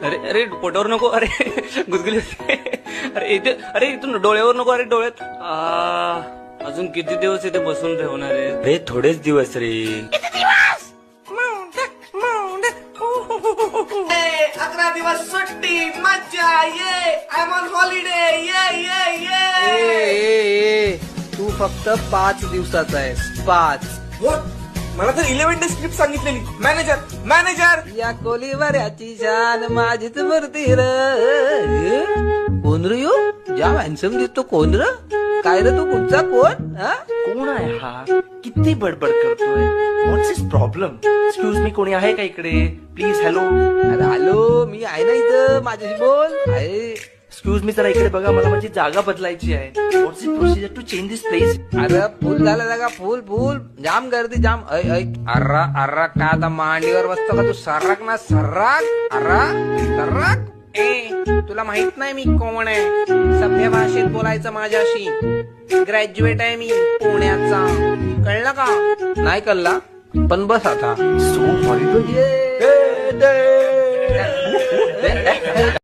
अरे अरे पोटावर नको, अरे गुदगुली होते. अरे इथे, अरे इथून डोळ्यावर नको, अरे डोळ्यात. अजून किती दिवस इथे बसून ठेवणार आहे? रे थोडेच दिवस रे. 11 दिवस सुट्टी, मज्जा, ये आय एम ऑन हॉलिडे, ये. तू फक्त 5 दिवसाचा आहेस, 5. मला तर 11 डे स्क्रिप्ट सांगितलेली. मॅनेजर या कोलीवाऱ्याची शान माझीच मूर्ती र. कोण रे यो? जाम हॅन्सम दिसतो. कोण र? काय रे तू? कुठचा कोण? हा? कोण आहे हा? किती बडबड करतोय? व्हॉट्स इज प्रॉब्लेम? एक्सक्यूज मी, कोणी आहे का इकडे? प्लीज. हॅलो. अरे हॅलो, मी आहे ना इथं, माझ्याशी बोल. आहे. एक्सक्यूज मी, जरा इकडे बघा, मला माझी जागा बदलायची आहे. What's is procedure to change this place? अरे फुल झालं जागा, फुल जाम गर्दी जाम. अर्रा का आता मांडीवर बसतो का तू? सर्राक ना सर्राक. सर्राक. तुला माहित नाही मी कोण आहे? सभ्य भाषेत बोलायचं माझ्याशी. ग्रॅज्युएट आहे मी पुण्याचा. कळलं का? नाही कळला, पण बस आता. So horrible.